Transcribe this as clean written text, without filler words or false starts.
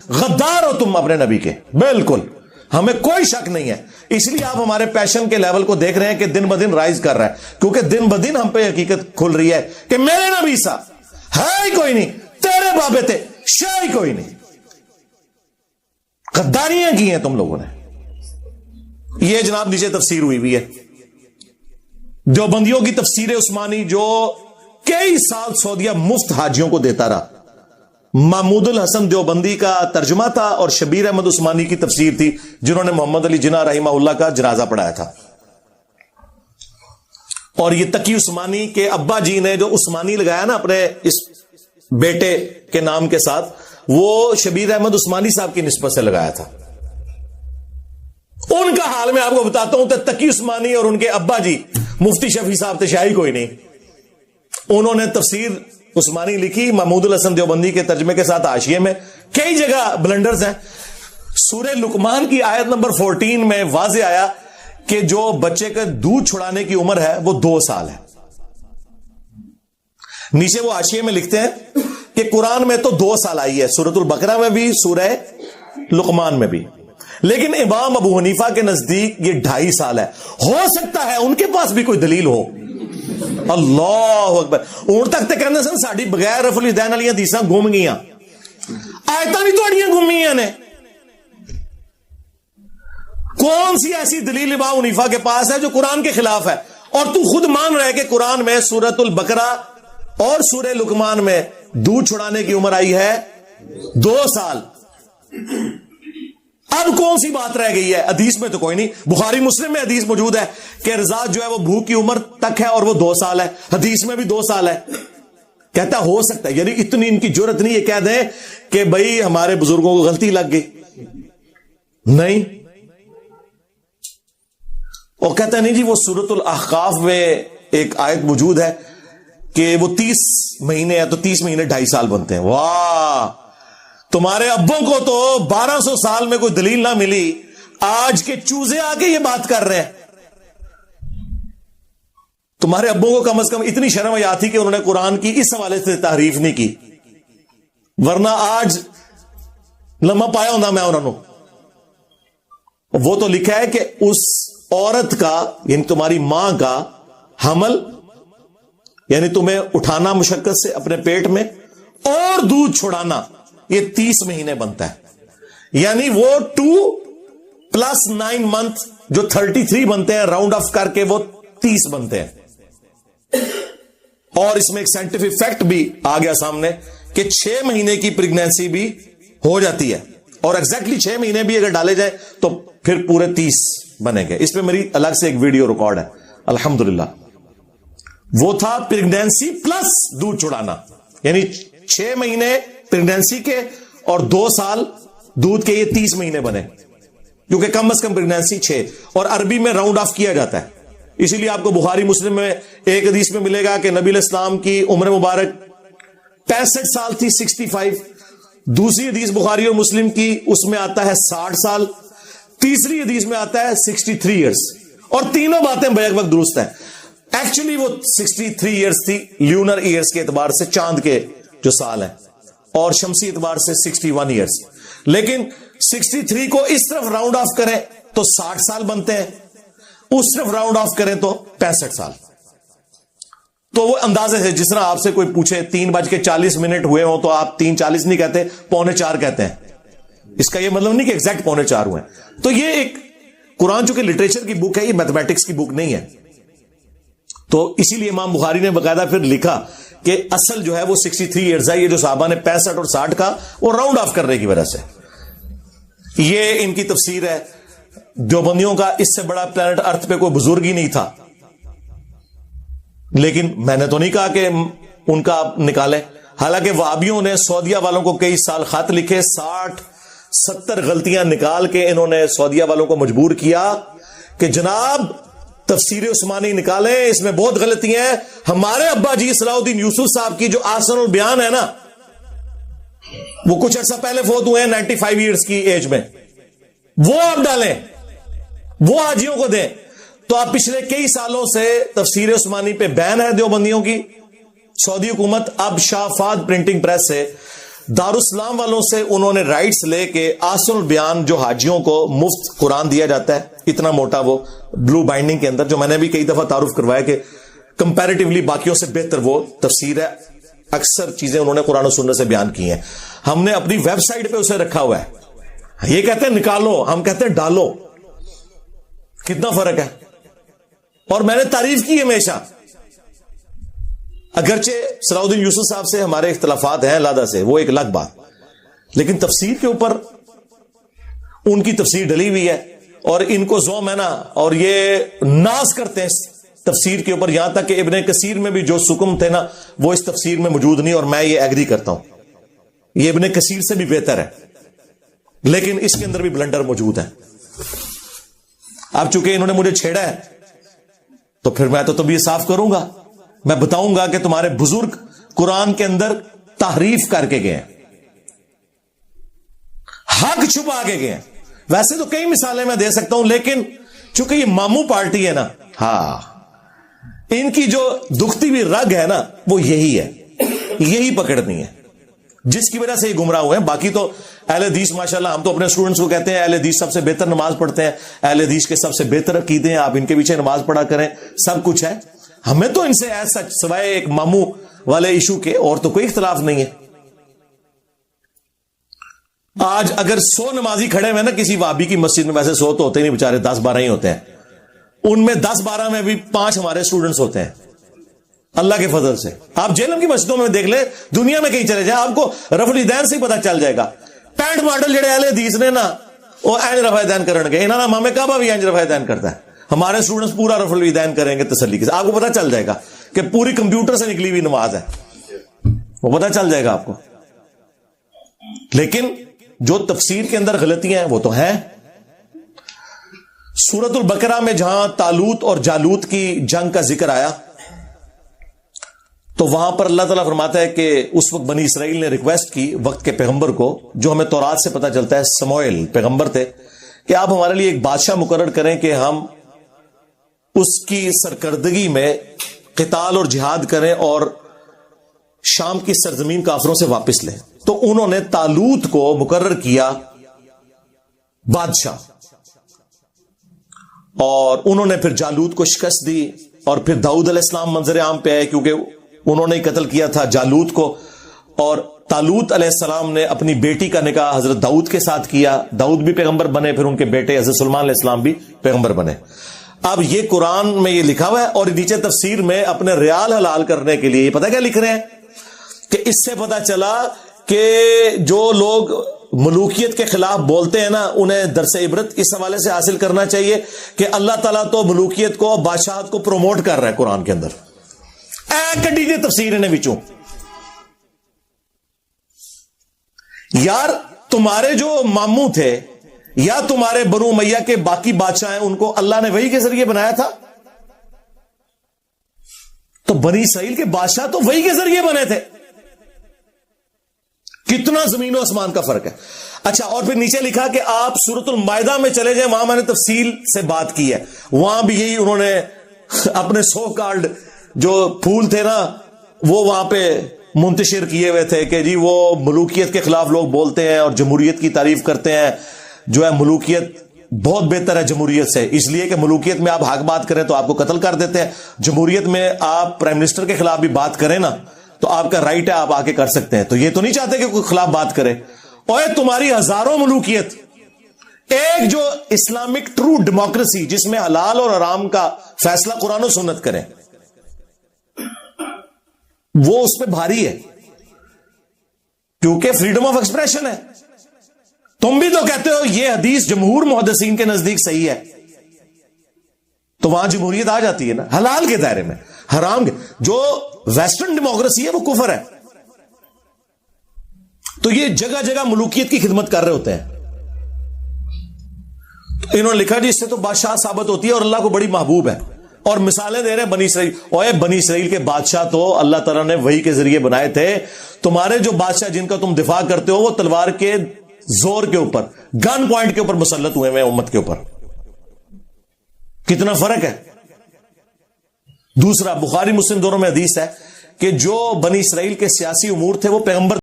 غدار ہو تم اپنے نبی کے، بالکل ہمیں کوئی شک نہیں ہے. اس لیے آپ ہمارے پیشن کے لیول کو دیکھ رہے ہیں کہ دن بدن رائز کر رہا ہے، کیونکہ دن بدن ہم پہ حقیقت کھل رہی ہے کہ میرے نبی سا ہے ہی کوئی نہیں، تیرے بابے تھے شاہ ہی کوئی نہیں. غداریاں کی ہیں تم لوگوں نے. یہ جناب نیچے تفسیر ہوئی ہے دیوبندیوں کی تفسیر عثمانی، جو کئی سال سعودیہ مفت حاجیوں کو دیتا رہا. محمود الحسن دیوبندی کا ترجمہ تھا اور شبیر احمد عثمانی کی تفسیر تھی، جنہوں نے محمد علی جناح رحمہ اللہ کا جنازہ پڑھایا تھا. اور یہ تقی عثمانی کے ابا جی نے جو عثمانی لگایا نا اپنے اس بیٹے کے نام کے ساتھ، وہ شبیر احمد عثمانی صاحب کی نسبت سے لگایا تھا. ان کا حال میں آپ کو بتاتا ہوں، تقی عثمانی اور ان کے ابا جی مفتی شفیع صاحب تھے، شاہی کوئی نہیں. انہوں نے تفسیر عثمانی لکھی محمود الحسن دیوبندی کے ترجمے کے ساتھ حاشیے میں. کئی جگہ بلنڈرز ہیں. سورہ لقمان کی آیت نمبر 14 میں واضح آیا کہ جو بچے کا دودھ چھڑانے کی عمر ہے وہ 2 سال ہے. نیچے وہ حاشیے میں لکھتے ہیں کہ قرآن میں تو 2 سال آئی ہے، سورۃ البقرہ میں بھی، سورہ لقمان میں بھی، لیکن امام ابو حنیفہ کے نزدیک یہ 2.5 سال ہے. ہو سکتا ہے ان کے پاس بھی کوئی دلیل ہو. اللہ اکبر. اون تک تے کہنے سن ساڈی بغیر رفع الیدین والی حدیثاں گم گئیاں، آیتاں بھی تہاڈیاں گمیاں نے. کون سی ایسی دلیل امام حنیفہ کے پاس ہے جو قرآن کے خلاف ہے؟ اور تو خود مان رہے کہ قرآن میں سورۃ البقرہ اور سورہ لقمان میں دودھ چھڑانے کی عمر آئی ہے 2 سال. اب کون سی بات رہ گئی ہے؟ حدیث میں تو کوئی نہیں. بخاری مسلم میں حدیث موجود ہے کہ رضاعت جو ہے وہ بھوک کی عمر تک ہے اور وہ 2 سال ہے. حدیث میں بھی 2 سال ہے. کہتا ہو سکتا ہے، یعنی اتنی ان کی جرت نہیں یہ کہہ دیں کہ بھئی ہمارے بزرگوں کو غلطی لگ گئی. نہیں. اور کہتا نہیں جی وہ سورۃ الاحقاف میں ایک آیت موجود ہے کہ وہ 30 مہینے ہے تو 30 مہینے 2.5 سال بنتے ہیں. واہ، تمہارے ابوں کو تو 1200 سال میں کوئی دلیل نہ ملی، آج کے چوزے آ کے یہ بات کر رہے ہیں. تمہارے ابوں کو کم از کم اتنی شرم آئی تھی کہ انہوں نے قرآن کی اس حوالے سے تحریف نہیں کی، ورنہ آج لمحہ پایا ہونا میں انہوں نے. وہ تو لکھا ہے کہ اس عورت کا یعنی تمہاری ماں کا حمل، یعنی تمہیں اٹھانا مشقت سے اپنے پیٹ میں اور دودھ چھڑانا، یہ 30 مہینے بنتا ہے. یعنی وہ 2 + 9 منتھ جو 33 بنتے ہیں، راؤنڈ آف کر کے وہ 30 بنتے ہیں. اور اس میں ایک سائنٹیفک فیکٹ بھی آ گیا سامنے کہ 6 مہینے کی پریگنینسی بھی ہو جاتی ہے، اور ایگزیکٹلی 6 مہینے بھی اگر ڈالے جائیں تو پھر پورے 30 بنے گے. اس پہ میری الگ سے ایک ویڈیو ریکارڈ ہے الحمدللہ. وہ تھا پریگنینسی پلس دودھ چھڑانا، یعنی 6 مہینے پریگنینسی کے اور 2 سال دودھ کے، یہ 30 مہینے بنے، کیونکہ کم از کم پریگنینسی 6 اور عربی میں راؤنڈ آف کیا جاتا ہے. اسی لیے آپ کو بخاری مسلم میں ایک حدیث میں ملے گا کہ نبی علیہ السلام کی عمر مبارک 65 سال تھی، 65. دوسری حدیث بخاری اور مسلم کی اس میں آتا ہے 60 سال. تیسری حدیث میں آتا ہے 63 ایئرس. اور تینوں باتیں بیک وقت درست ہیں. ایکچولی وہ 63 ایئرس تھی لیونر ایئرس کے اعتبار سے، چاند کے جو سال ہیں، اور شمسی اعتبار سے 61 ایئرس. لیکن 63 کو اس طرف راؤنڈ آف کریں تو 60 سال بنتے ہیں، اس طرف راؤنڈ آف کریں تو 65 سال. تو وہ اندازے سے جس طرح آپ سے کوئی پوچھے 3:40 ہوئے ہوں تو آپ 3:40 نہیں کہتے، 3:45 کہتے ہیں. اس کا یہ مطلب نہیں کہ ایگزیکٹ 3:45 ہوئے. تو یہ ایک قرآن چونکہ لٹریچر کی بک ہے، یہ میتھمیٹکس کی بک نہیں ہے. تو اسی لیے امام بخاری نے باقاعدہ پھر لکھا کہ اصل جو ہے وہ 63 ایئرز ہے. یہ جو صحابہ نے 65 اور 60 کا وہ راؤنڈ آف کرنے کی وجہ سے. یہ ان کی تفسیر ہے. دیوبندیوں کا اس سے بڑا پلانٹ ارتھ پہ کوئی بزرگ ہی نہیں تھا. لیکن میں نے تو نہیں کہا کہ ان کا آپ نکالیں. حالانکہ وہابیوں نے سعودیہ والوں کو کئی سال خط لکھے، 60-70 غلطیاں نکال کے انہوں نے سعودیہ والوں کو مجبور کیا کہ جناب تفسیر عثمانی نکالیں، اس میں بہت غلطیاں ہیں. ہمارے ابا جی صلاح الدین یوسف صاحب کی جو آسن البیان ہے نا، وہ کچھ عرصہ پہلے فوت ہوئے ہیں 95 ایئرس کی ایج میں، وہ آپ ڈالیں، وہ حاجیوں کو دیں. تو آپ پچھلے کئی سالوں سے تفسیر عثمانی پہ بین ہے دیوبندیوں کی. سعودی حکومت اب شاہ فہد پرنٹنگ پریس سے دارالاسلام والوں سے انہوں نے رائٹس لے کے آسن البیان جو حاجیوں کو مفت قرآن دیا جاتا ہے اتنا موٹا وہ بلو بائنڈنگ کے اندر، جو میں نے بھی کئی دفعہ تعارف کروایا کہ کمپیریٹیولی باقیوں سے بہتر وہ تفسیر ہے، اکثر چیزیں انہوں نے قرآن و سنت سے بیان کی ہیں، ہم نے اپنی ویب سائٹ پہ اسے رکھا ہوا ہے۔ یہ کہتے ہیں نکالو، ہم کہتے ہیں ڈالو، کتنا فرق ہے؟ اور میں نے تعریف کی ہمیشہ، اگرچہ صلاح الدین یوسف صاحب سے ہمارے اختلافات ہیں علیحدہ سے، وہ ایک الگ بات، لیکن تفسیر کے اوپر ان کی تفسیر ڈلی ہوئی ہے اور ان کو زوم ہے نا، اور یہ ناز کرتے ہیں تفسیر کے اوپر، یہاں تک کہ ابن کثیر میں بھی جو سکم تھے نا وہ اس تفسیر میں موجود نہیں، اور میں یہ ایگری کرتا ہوں، یہ ابن کثیر سے بھی بہتر ہے، لیکن اس کے اندر بھی بلنڈر موجود ہے۔ اب چونکہ انہوں نے مجھے چھیڑا ہے تو پھر میں تو یہ صاف کروں گا، میں بتاؤں گا کہ تمہارے بزرگ قرآن کے اندر تحریف کر کے گئے ہیں، حق چھپا کے گئے ہیں۔ ویسے تو کئی مثالیں میں دے سکتا ہوں، لیکن چونکہ یہ ماموں پارٹی ہے نا، ہاں، ان کی جو دکھتی ہوئی رگ ہے نا وہ یہی ہے، یہی پکڑنی ہے، جس کی وجہ سے یہ گمراہ ہوئے ہیں۔ باقی تو اہل حدیث ماشاءاللہ، ہم تو اپنے اسٹوڈنٹس کو کہتے ہیں اہل حدیث سب سے بہتر نماز پڑھتے ہیں، اہل حدیث کے سب سے بہتر عقیدے ہیں، آپ ان کے پیچھے نماز پڑھا کریں، سب کچھ ہے۔ ہمیں تو ان سے ایسا سوائے ایک ماموں والے ایشو کے اور تو کوئی اختلاف نہیں ہے۔ آج اگر 100 نمازی کھڑے ہوئے نا کسی وہابی کی مسجد میں، ویسے 100 تو ہوتے نہیں بیچارے، 10-12 ہی ہوتے ہیں، ان میں 10-12 میں بھی 5 ہمارے اسٹوڈنٹس ہوتے ہیں اللہ کے فضل سے۔ آپ جیلم کی مسجدوں میں دیکھ لیں، دنیا میں کہیں چلے جائیں، آپ کو رفع الیدین سے ہی پتا چل جائے گا۔ پینٹ ماڈل جڑے اہل حدیث نے نا وہ اینج رفع الیدین کرن گے، انہاں امام کعبہ بھی اینج رفع الیدین کرتا ہے، ہمارے اسٹوڈنٹس پورا رفع الیدین کریں گے تسلی کے ساتھ، آپ کو پتا چل جائے گا کہ پوری کمپیوٹر سے نکلی ہوئی نماز ہے، وہ پتا چل جائے گا آپ کو۔ لیکن جو تفسیر کے اندر غلطیاں ہیں وہ تو ہیں۔ سورۃ البقرہ میں جہاں طالوت اور جالوت کی جنگ کا ذکر آیا تو وہاں پر اللہ تعالیٰ فرماتا ہے کہ اس وقت بنی اسرائیل نے ریکویسٹ کی وقت کے پیغمبر کو، جو ہمیں تورات سے پتا چلتا ہے سموئیل پیغمبر تھے، کہ آپ ہمارے لیے ایک بادشاہ مقرر کریں کہ ہم اس کی سرکردگی میں قتال اور جہاد کریں اور شام کی سرزمین کافروں سے واپس لیں۔ تو انہوں نے طالوت کو مقرر کیا بادشاہ، اور انہوں نے پھر جالوت کو شکست دی، اور پھر داؤد علیہ السلام منظر عام پہ آئے، کیونکہ انہوں نے قتل کیا تھا جالوت کو، اور طالوت علیہ السلام نے اپنی بیٹی کا نکاح حضرت داؤد کے ساتھ کیا، داؤد بھی پیغمبر بنے، پھر ان کے بیٹے حضرت سلیمان علیہ السلام بھی پیغمبر بنے۔ اب یہ قرآن میں یہ لکھا ہوا ہے، اور نیچے تفسیر میں اپنے ریال حلال کرنے کے لیے یہ پتہ کیا لکھ رہے ہیں کہ اس سے پتہ چلا کہ جو لوگ ملوکیت کے خلاف بولتے ہیں نا انہیں درس عبرت اس حوالے سے حاصل کرنا چاہیے کہ اللہ تعالیٰ تو ملوکیت کو، بادشاہت کو پروموٹ کر رہا ہے قرآن کے اندر۔ کڈی دی تفسیر نے وچوں یار، تمہارے جو ماموں تھے یا تمہارے بنو امیہ کے باقی بادشاہ ہیں، ان کو اللہ نے وحی کے ذریعے بنایا تھا، تو بنی اسرائیل کے بادشاہ تو وحی کے ذریعے بنے تھے۔ کتنا زمین و آسمان کا فرق ہے۔ اچھا، اور پھر نیچے لکھا کہ آپ سورۃ المائدہ میں چلے جائیں، وہاں میں نے تفصیل سے بات کی ہے، وہاں بھی یہی انہوں نے اپنے سو کالڈ جو پھول تھے نا وہ وہاں پہ منتشر کیے ہوئے تھے کہ جی وہ ملوکیت کے خلاف لوگ بولتے ہیں اور جمہوریت کی تعریف کرتے ہیں، جو ہے ملوکیت بہت بہتر ہے جمہوریت سے، اس لیے کہ ملوکیت میں آپ حق بات کریں تو آپ کو قتل کر دیتے ہیں، جمہوریت میں آپ پرائم منسٹر کے خلاف بھی بات کریں نا تو آپ کا رائٹ ہے، آپ آ کے کر سکتے ہیں۔ تو یہ تو نہیں چاہتے کہ کوئی خلاف بات کرے، اور تمہاری ہزاروں ملوکیت، ایک جو اسلامک ٹرو ڈیموکریسی جس میں حلال اور حرام کا فیصلہ قرآن و سنت کریں، وہ اس پہ بھاری ہے، کیونکہ فریڈم آف ایکسپریشن ہے۔ تم بھی تو کہتے ہو یہ حدیث جمہور محدثین کے نزدیک صحیح ہے، تو وہاں جمہوریت آ جاتی ہے نا، حلال کے دائرے میں، حرام کے، جو ویسٹرن ڈیموکریسی ہے وہ کفر ہے۔ تو یہ جگہ جگہ ملوکیت کی خدمت کر رہے ہوتے ہیں۔ تو انہوں نے لکھا جی اس سے تو بادشاہ ثابت ہوتی ہے اور اللہ کو بڑی محبوب ہے، اور مثالیں دے رہے ہیں بنی اسرائیل۔ اوے بنی اسرائیل کے بادشاہ تو اللہ تعالیٰ نے وحی کے ذریعے بنائے تھے، تمہارے جو بادشاہ جن کا تم دفاع کرتے ہو وہ تلوار کے زور کے اوپر، گن پوائنٹ کے اوپر مسلط ہوئے ہیں امت کے اوپر۔ کتنا فرق ہے۔ دوسرا، بخاری مسلم دونوں میں حدیث ہے کہ جو بنی اسرائیل کے سیاسی امور تھے وہ پیغمبر